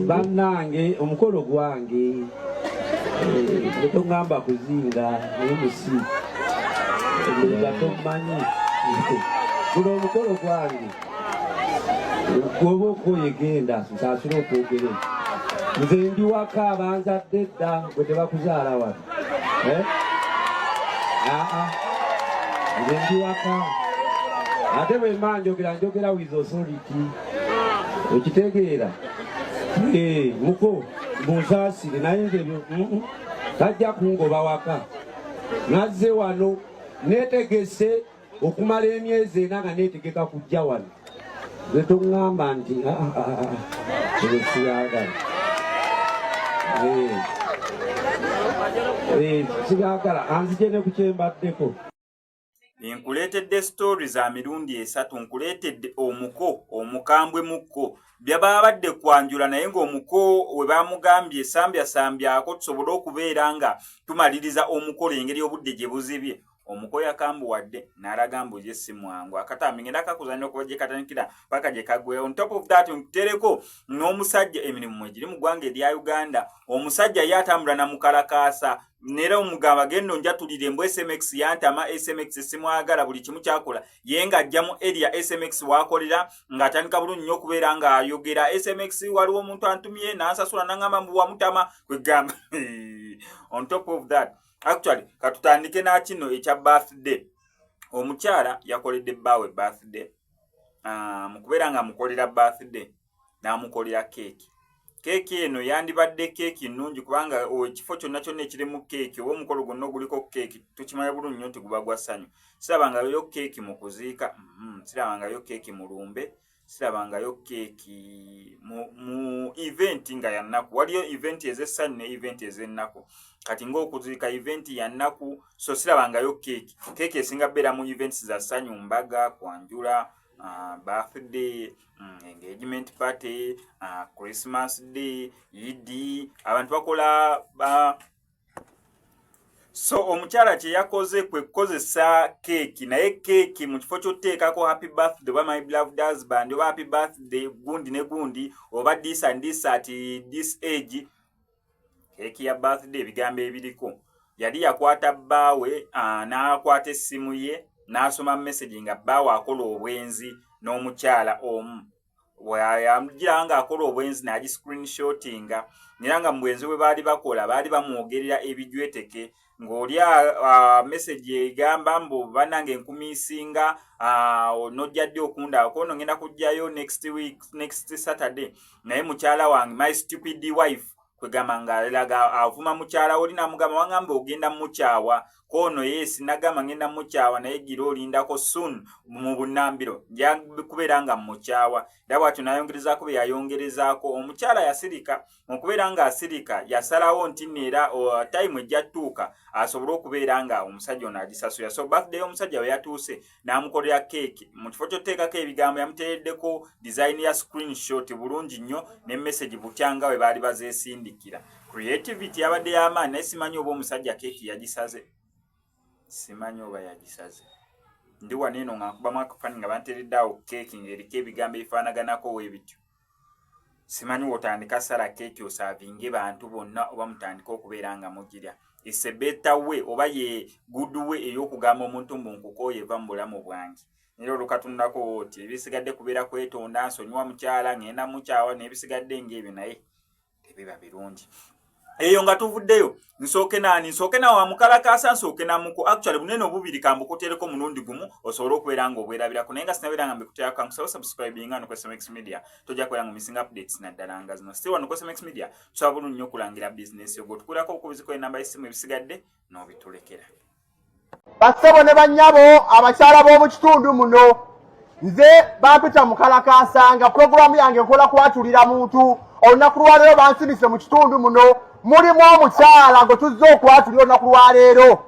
bannange omukolo gwange tongamba kuzinga naye musi tomanyi guno omukolo gwange gwoba okoyegenda nsasula okwogere nze ndi waka abanzadde dda gwe tebakuzaala wano nze ndi waka ate bwe mba njogera with authority okitegeera muko bunsaasire naye nzebyo tajja kungoba waka nazze wano neetegese okumala emyezi ena nga neetegeka kujja wano nze toŋŋamba nti siyagala siyagala anzije ne ku kyembaddeko. Nkuleetedde story za mirundi esatu, nkuleetedde omuko omukambwe mukko byababadde kwanjula naye ng'omuko we bamugambye sambyasambyako tusobole okubeera nga tumaliriza omukolo engeri obudde gye buzibye. Omuko yakambuwadde n'alaga mbu ye si mwangu akatambi ngenda kakuzanira okuba gye katandikira paka gye kagweyo. On top of that nkutereko n'omusajja emirimu mwe giri mu ggwanga erya Uganda, omusajja ye atambula na mukalakaasa nera omugamba gendo njatulire mbu SMX yantama SMX simwagala buli kimu kyakola ye nga ajja mu area SMX wakolera ng'atandika bulungi nnyo okubeera nga ayogera SMX waliwo omuntu antumye n'ansasula n'angamba mbu wamutama kwegamba. On top of that actually katutandike na kino ekya birthday. Omukyala yakoledde bbaawe birthday mukubeera nga mukolera birthday n'amukolera keeki. Keeki eno yandibadde keeki nnungi kubanga ekifo kyonna kyonna ekirimu keeki oba omukolo gwonna oguliko keeki tukimanya bulungi nnyo nti guba gwa ssanyu. Sirabangayo keeki mu kuziika, sirabangayo keeki mu lumbe, sirabangayo keeki mu event nga ya nnaku. Waliyo event ez'essanyu ne event ez'ennaku. Kati ng'okuziika event ya nnaku so sirabangayo keeki. Keeki esinga beera mu events za ssanyu, mbaga, kwanjula, birthday, engagement party, Christmas day, Eid, abantu bakola so omukyala kye yakoze kwe kukozesa keeki, naye keeki mu kifo ky'oteekako happy birthday oba my beloved husband oba happy birthday gundi ne gundi oba this and this at this age, keeki ya birthday ebigambo ebiriko yali yakwata bbaawe n'akwata essimu ye n'asoma message nga bbaawe akola obwenzi n'omukyala omu yamugira nga akola obwenzi n'agi screenshotinga nera nga mu bwenzi bwe baali bakola baali bamwogerera ebijweteke ng'oli message egamba mbu bannange nkumiisinga nojja ddi okundaako ono ngenda kujjayo next Saturday naye mukyala wange my stupid wife kwegamba ng'alaga avuma mukyala oli n'amugamba wangamba ogenda mukyawa kono yesi nagamba ngenda mukyawa naye gira olindako soon mu bunnambiro kubeera nga mukyawa era bwatyo nayongerezaako bye yayongerezaako. Omukyala yasirika okubeera nga asirika yasalawo nti neera time ejja tuuka asobole okubeera nga omusajja ono agisasula. So birthday omusajja we yatuuse n'amukolera keeki mu kifo ky'oteekako ebigambo yamuteereddeko design ya screenshot bulungi nnyo ne message butyanga we baali bazeesindikira. Creativity yabadde y'amaanyi naye simanyi oba omusajja keeki yagisaze. Simanyi oba yagisaze. Ndi wano eno nga nkubamu akafaananyi nga banteereddeawo keeki ng'eriko ebigambo ebifaanaganako weebityo. Simanyi wotandika sala keeki osaavinge bantu bonna oba mutandika okubeera nga mugirya. It's a better way oba ye good way ey'okugamba omuntu mbu nkukooye eva mu bulamu bwange. Nero olukatundako oti ebisigadde kubeera kwetonda nsonyiwa mukyala ngenda mukyawa n'ebisigadde ng'ebyo naye tebiba birungi. Eyo nga tuvuddeyo nsooke nawo wamukalakaasa nsooke namuko actually bunene obubiri kambukuteereko mulundi gumu osobola okubeera nga obwerabirako naye nga sinabeera nga mbikuteerako kankusaba subscribinga no SMX Media tojja kubeera nga missing updates naddala nga zino. Still wano SMX Media tusobola bulungi nnyo okulangira business yo gwotukulako okubiziko enamba y'essimu ebisigadde n'obitulekera. Bassebo ne bannyabo abakyala b'omu kitundu muno nze bampita mukalakaasa nga puroguramu yange nkola kwatulira muntu olunaku lwaleero bansibise mu kitundu muno mulimu omukyala gwe tuzze okwatulira olunaku lwaleero.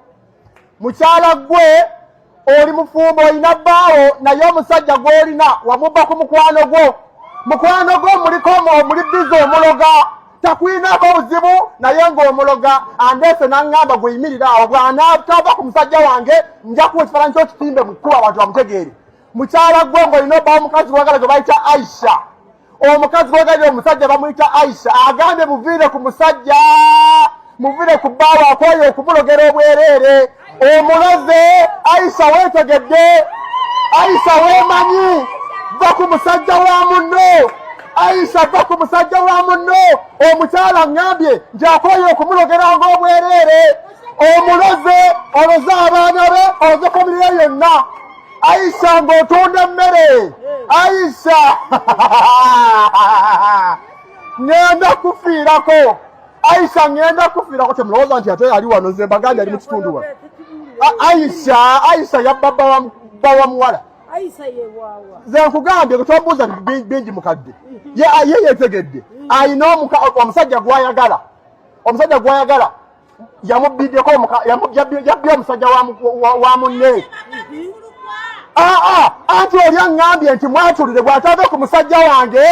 Mukyala gwe oli mufumbo olina bbaawo naye omusajja gw'olina wamubba ku mukwano gwo muli bizi omuloga takwinako buzibu naye ng'omuloga andeese n'aŋŋamba gweyimirira awo bw'anaatava ku musajja wange nja kuwa ekifaananyi ky'okitimbe mu kkuba abantu bamutegeere. Mukyala gwe ng'olina obbawo omukazi wagala gwe bayita Aisha omukazi gwogalira omusajja bamuyita Aisha agambye muvire ku musajja muvire ku bbaawa akoye okumulogera obwereere omuloze Aisha weetegedde Aisha weemanyi va ku musajja wa munno Aisha va ku musajja wa munno omukyala ngambye nti akoye okumulogera ng'obwereere omuloze oloze abaana be oloze famire yonna Aisha ng'otunda emmere Aisha ngenda kufiirako Aisha ngenda kufiirako temulowooza nti ate ali wano nze mbagambye ali mu kitundu wa Aisha yabba bba wa muwala nze nkugambye getombuuza bingi mukadde ye yeetegedde ayina omusajja gwayagala yamubbiddeko yabbye omusajja wa munne anti oli aŋŋambye nti mwatulire bw'ataava ku musajja wange